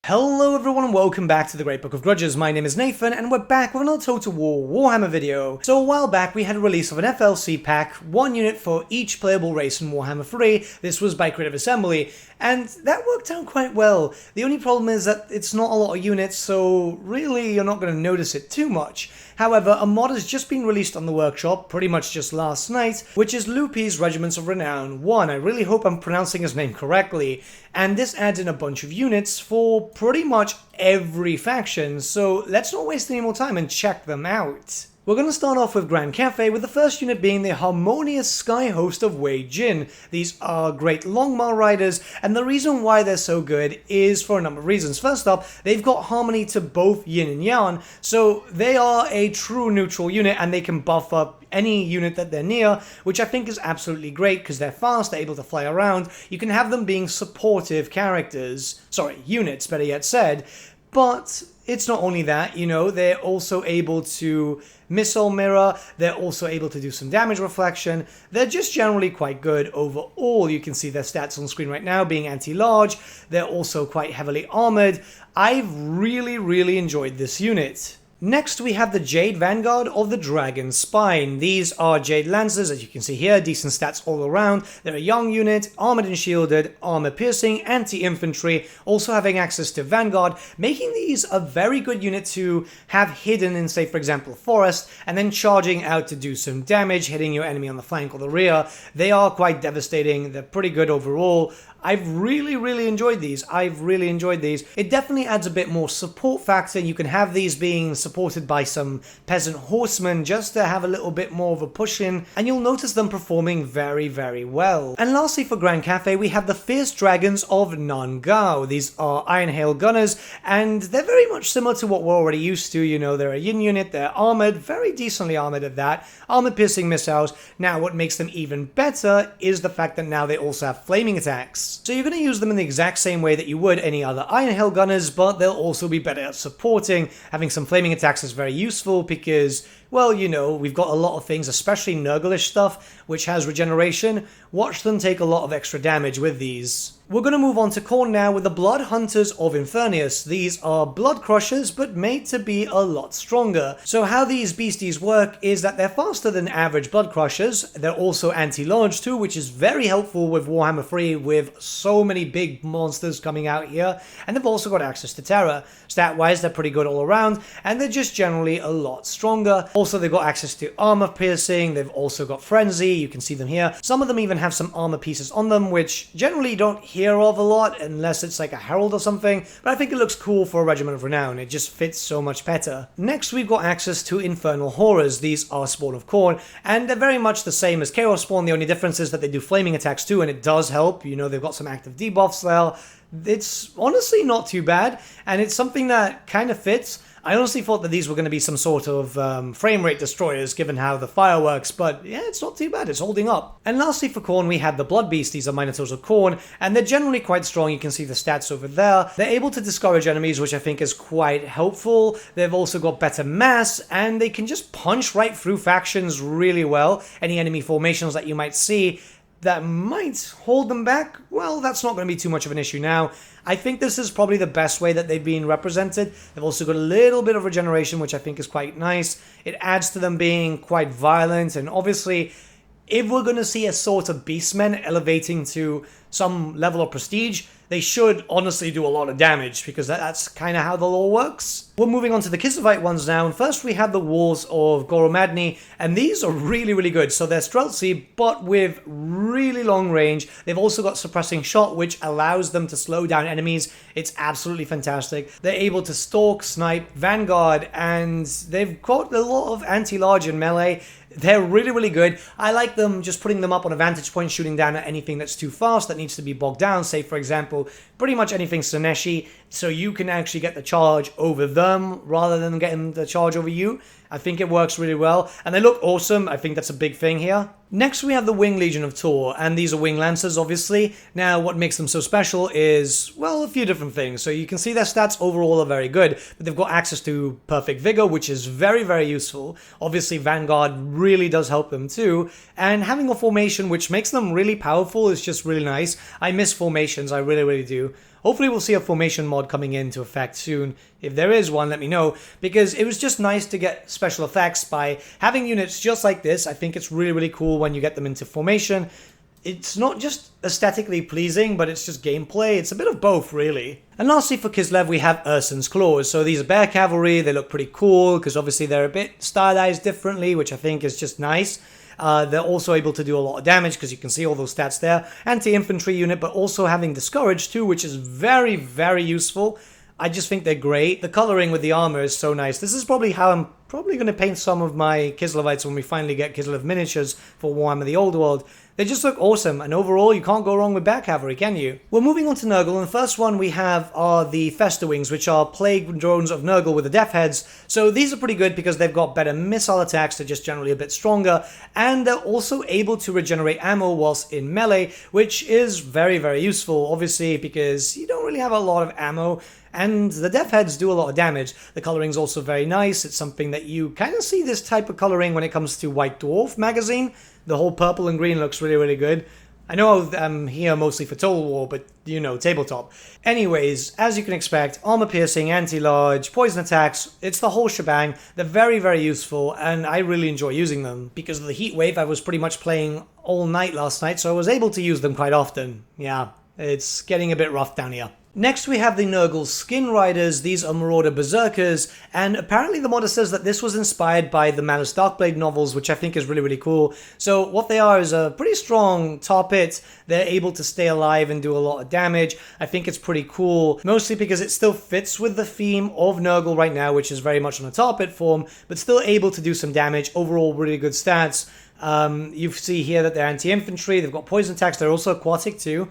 Hello everyone and welcome back to the Great Book of Grudges. My name is Nathan and we're back with another Total War Warhammer video. So a while back we had a release of an FLC pack, one unit for each playable race in Warhammer 3. This was by Creative Assembly and that worked out quite well. The only problem is that it's not a lot of units, so really you're not going to notice it too much. However, a mod has just been released on the workshop, pretty much just last night, which is Lupi's Regiments of Renown 1. I really hope I'm pronouncing his name correctly. And this adds in a bunch of units for pretty much every faction, so let's not waste any more time and check them out. We're going to start off with Grand Cafe, with the first unit being the Harmonious Sky Host of Wei Jin. These are great Longmar riders, and the reason why they're so good is for a number of reasons. First up, they've got harmony to both Yin and Yang, so they are a true neutral unit and they can buff up any unit that they're near, which I think is absolutely great because they're fast, they're able to fly around. You can have them being supportive units, better yet said. But it's not only that, you know, they're also able to missile mirror, they're also able to do some damage reflection. They're just generally quite good overall. You can see their stats on screen right now being anti-large. They're also quite heavily armored. I've really enjoyed this unit. Next, we have the Jade Vanguard of the Dragon Spine. These are Jade Lancers, as you can see here, decent stats all around. They're a young unit, armored and shielded, armor piercing, anti-infantry, also having access to Vanguard, making these a very good unit to have hidden in, say, for example, forest, and then charging out to do some damage, hitting your enemy on the flank or the rear. They are quite devastating, they're pretty good overall. I've really enjoyed these. It definitely adds a bit more support factor. You can have these being supported by some peasant horsemen just to have a little bit more of a push in, and you'll notice them performing very well. And lastly for Grand Cafe, we have the Fierce Dragons of Nangao. These are Iron Hail Gunners, and they're very much similar to what we're already used to. You know, they're a Yin unit, they're armored, very decently armored at that, armor-piercing missiles. Now, what makes them even better is the fact that now they also have flaming attacks. So you're going to use them in the exact same way that you would any other Iron Hail Gunners, but they'll also be better at supporting. Having some flaming attacks is very useful because, well, you know, we've got a lot of things, especially Nurglish stuff, which has regeneration. Watch them take a lot of extra damage with these. We're going to move on to Khorne now with the Bloodhunters of Infernius. These are blood crushers, but made to be a lot stronger. So how these beasties work is that they're faster than average blood crushers. They're also anti-large too, which is very helpful with Warhammer 3 with so many big monsters coming out here. And they've also got access to Terror. Stat-wise, they're pretty good all around, and they're just generally a lot stronger. Also, they've got access to armor piercing. They've also got frenzy. You can see them here. Some of them even have some armor pieces on them, which generally you don't hear of a lot unless it's like a herald or something, but I think it looks cool for a Regiment of Renown. It just fits so much better. Next, we've got access to Infernal Horrors. These are Spawn of Khorne, and they're very much the same as Chaos Spawn. The only difference is that they do flaming attacks too, and it does help. You know, they've got some active debuffs there. It's honestly not too bad, and it's something that kind of fits. I honestly thought that these were going to be some sort of frame rate destroyers given how the fire works, but yeah, it's not too bad, it's holding up. And lastly for Khorne, we have the Blood Beast. These are Minotaurs of Khorne, and they're generally quite strong. You can see the stats over there. They're able to discourage enemies, which I think is quite helpful. They've also got better mass, and they can just punch right through factions really well. Any enemy formations that you might see that might hold them back, well, that's not going to be too much of an issue now. I think this is probably the best way that they've been represented. They've also got a little bit of regeneration, which I think is quite nice. It adds to them being quite violent, and obviously, if we're going to see a sort of beastmen elevating to some level of prestige, they should honestly do a lot of damage, because that's kind of how the lore works. We're moving on to the Kislevite ones now, and first we have the Walls of Goro Madney, and these are really good. So they're stealthy, but with really long range. They've also got suppressing shot, which allows them to slow down enemies. It's absolutely fantastic. They're able to stalk, snipe, vanguard, and they've got a lot of anti-large and melee. They're really good. I like them just putting them up on a vantage point, shooting down at anything that's too fast, that needs to be bogged down. Say, for example, pretty much anything Sennashi, so you can actually get the charge over them rather than getting the charge over you. I think it works really well, and they look awesome. I think that's a big thing here. Next, we have the Wing Legion of Tor, and these are Wing Lancers, obviously. Now, what makes them so special is, well, a few different things. So you can see their stats overall are very good, but they've got access to Perfect Vigor, which is very useful. Obviously, Vanguard really does help them too, and having a formation which makes them really powerful is just really nice. I miss formations, I really do. Hopefully we'll see a formation mod coming into effect soon. If there is one, let me know, because it was just nice to get special effects by having units just like this. I think it's really, really cool when you get them into formation. It's not just aesthetically pleasing, but it's just gameplay. It's a bit of both, really. And lastly, for Kislev, we have Ursun's Claws. So these are bear cavalry. They look pretty cool, because obviously they're a bit stylized differently, which I think is just nice. They're also able to do a lot of damage, because you can see all those stats there. Anti-infantry unit, but also having Discourage too, which is very, very useful. I just think they're great. The coloring with the armor is so nice. This is probably how I'm probably going to paint some of my Kislevites when we finally get Kislev miniatures for Warhammer the Old World. They just look awesome, and overall you can't go wrong with bear cavalry, can you? We're moving on to Nurgle, and the first one we have are the Festawings, which are plague drones of Nurgle with the death heads. So these are pretty good because they've got better missile attacks, they're just generally a bit stronger, and they're also able to regenerate ammo whilst in melee, which is very, very useful, obviously, because you don't really have a lot of ammo. And the death heads do a lot of damage. The coloring's also very nice. It's something that you kind of see this type of coloring when it comes to White Dwarf magazine. The whole purple and green looks really, really good. I know I'm here mostly for Total War, but you know, tabletop. Anyways, as you can expect, armor piercing, anti-large, poison attacks, it's the whole shebang. They're very, very useful, and I really enjoy using them. Because of the heat wave, I was pretty much playing all night last night, so I was able to use them quite often. Yeah, it's getting a bit rough down here. Next we have the Nurgle Skin Riders. These are Marauder Berserkers, and apparently the modder says that this was inspired by the Malice Darkblade novels, which I think is really, really cool. So what they are is a pretty strong top hit. They're able to stay alive and do a lot of damage. I think it's pretty cool, mostly because it still fits with the theme of Nurgle right now, which is very much on a top hit form, but still able to do some damage. Overall, really good stats. You see here that they're anti-infantry, they've got poison attacks, they're also aquatic too.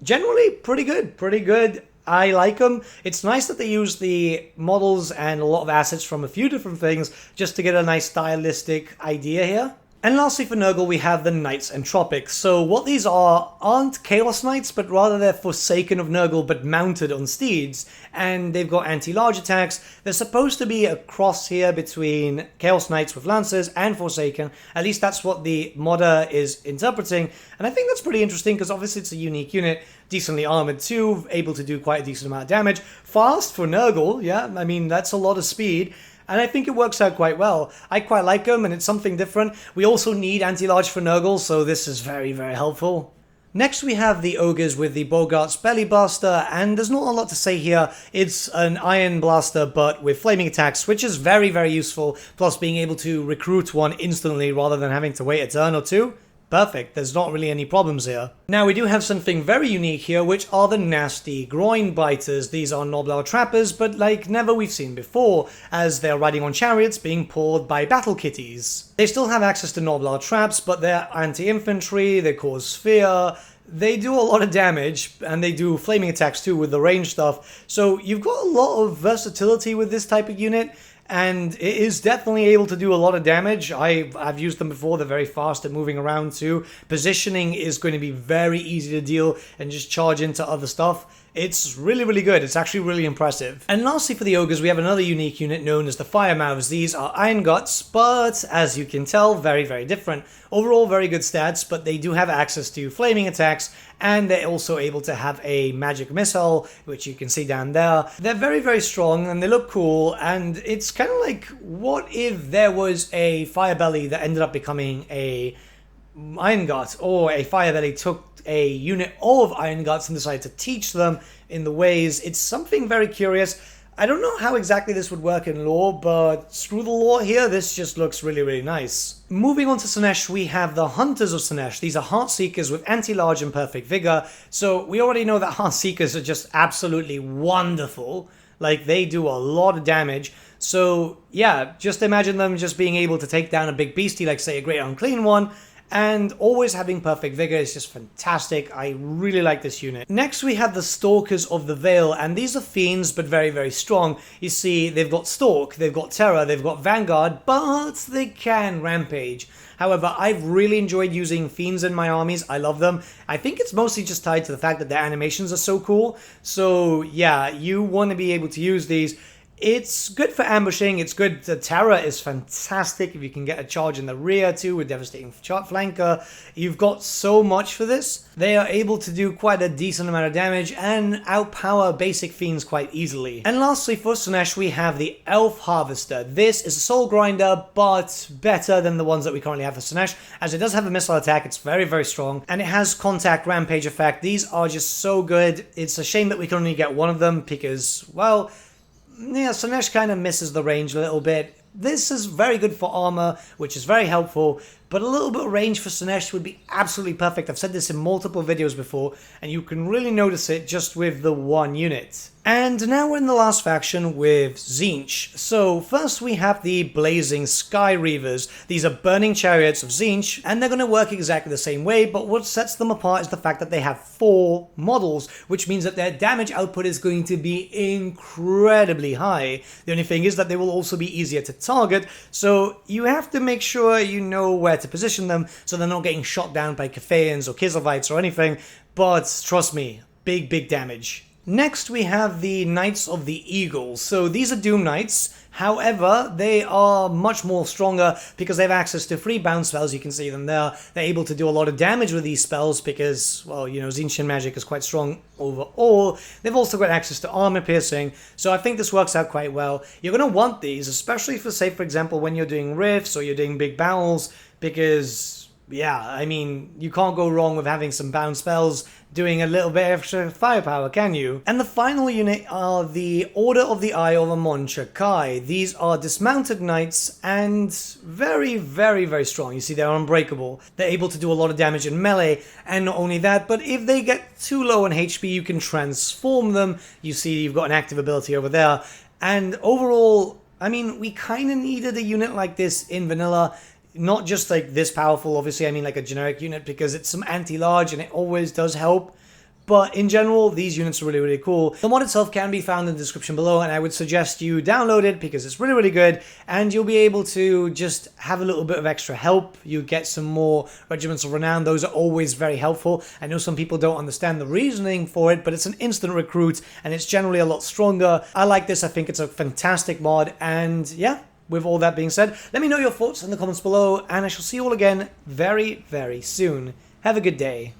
Generally, pretty good. I like them. It's nice that they use the models and a lot of assets from a few different things just to get a nice stylistic idea here. And lastly for Nurgle, we have the Knights and Tropics. So what these aren't Chaos Knights, but rather they're Forsaken of Nurgle, but mounted on steeds. And they've got anti-large attacks. They're supposed to be a cross here between Chaos Knights with Lancers and Forsaken. At least that's what the modder is interpreting. And I think that's pretty interesting, because obviously it's a unique unit. Decently armored too, able to do quite a decent amount of damage. Fast for Nurgle, yeah, I mean, that's a lot of speed. And I think it works out quite well. I quite like them, and it's something different. We also need anti-large for Nurgle, so this is very, very helpful. Next we have the Ogres with the Bogart's Belly Blaster, and there's not a lot to say here. It's an Iron Blaster, but with flaming attacks, which is very, very useful, plus being able to recruit one instantly rather than having to wait a turn or two. Perfect, there's not really any problems here. Now we do have something very unique here, which are the nasty groin biters. These are Noblar trappers, but like never we've seen before, as they're riding on chariots being pulled by battle kitties. They still have access to Noblar traps, but they're anti-infantry, they cause fear, they do a lot of damage, and they do flaming attacks too with the range stuff. So you've got a lot of versatility with this type of unit, and it is definitely able to do a lot of damage. I've used them before, they're very fast at moving around too. Positioning is going to be very easy to deal and just charge into other stuff. It's really, really good. It's actually really impressive. And lastly for the Ogres, we have another unique unit known as the Firemouths. These are Iron Guts, but as you can tell, very, very different. Overall, very good stats, but they do have access to flaming attacks, and they're also able to have a magic missile, which you can see down there. They're very, very strong, and they look cool, and it's kind of like, what if there was a Firebelly that ended up becoming a Iron Gut, or a Firebelly took a unit of Iron Guts and decided to teach them in the ways. It's something very curious. I don't know how exactly this would work in lore, but screw the lore here, this just looks really, really nice. Moving on to Sennash, we have the Hunters of Sennash. These are Heartseekers with anti-large and perfect vigor. So we already know that Heartseekers are just absolutely wonderful. Like, they do a lot of damage. So yeah, just imagine them just being able to take down a big beastie, like say a Great Unclean One, and always having perfect vigor is just fantastic. I really like this unit. Next we have the Stalkers of the Veil, and these are fiends but very, very strong. You see, they've got Stalk, they've got Terror, they've got Vanguard, but they can Rampage. However, I've really enjoyed using fiends in my armies. I love them. I think it's mostly just tied to the fact that their animations are so cool. So yeah, you want to be able to use these. It's good for ambushing, it's good, the terror is fantastic if you can get a charge in the rear too with devastating flanker. You've got so much for this. They are able to do quite a decent amount of damage and outpower basic fiends quite easily. And lastly for Sennash we have the Elf Harvester. This is a soul grinder but better than the ones that we currently have for Sennash, as it does have a missile attack, it's very very strong, and it has contact rampage effect. These are just so good. It's a shame that we can only get one of them because, well, yeah, Sennash kind of misses the range a little bit. This is very good for armor, which is very helpful, but a little bit of range for Sennash would be absolutely perfect. I've said this in multiple videos before, and you can really notice it just with the one unit. And now we're in the last faction with Tzeentch. So first we have the Blazing Sky Reavers. These are burning chariots of Tzeentch, and they're going to work exactly the same way, but what sets them apart is the fact that they have 4 models, which means that their damage output is going to be incredibly high. The only thing is that they will also be easier to target, so you have to make sure you know where to position them so they're not getting shot down by Cathayans or Kislevites or anything, but trust me, big damage. Next we have the Knights of the Eagle. So these are Doom Knights, however they are much more stronger because they have access to 3 bound spells. You can see them there. They're able to do a lot of damage with these spells because, well, you know, Tzeentchian magic is quite strong overall. They've also got access to armor piercing, so I think this works out quite well. You're going to want these, especially for, say, for example, when you're doing rifts or you're doing big battles, because, yeah, I mean, you can't go wrong with having some bound spells doing a little bit extra firepower, can you? And the final unit are the Order of the Eye of the Monchakai. These are dismounted knights and very strong. You see, they're unbreakable. They're able to do a lot of damage in melee, and not only that, but if they get too low on HP, you can transform them. You see, you've got an active ability over there. And overall, I mean, we kind of needed a unit like this in vanilla. Not just like this powerful, obviously, I mean like a generic unit, because it's some anti-large and it always does help. But in general, these units are really cool. The mod itself can be found in the description below, and I would suggest you download it because it's really good, and you'll be able to just have a little bit of extra help. You get some more Regiments of Renown. Those are always very helpful. I know some people don't understand the reasoning for it, but it's an instant recruit, and it's generally a lot stronger. I like this. I think it's a fantastic mod, and yeah. With all that being said, let me know your thoughts in the comments below, and I shall see you all again very soon. Have a good day.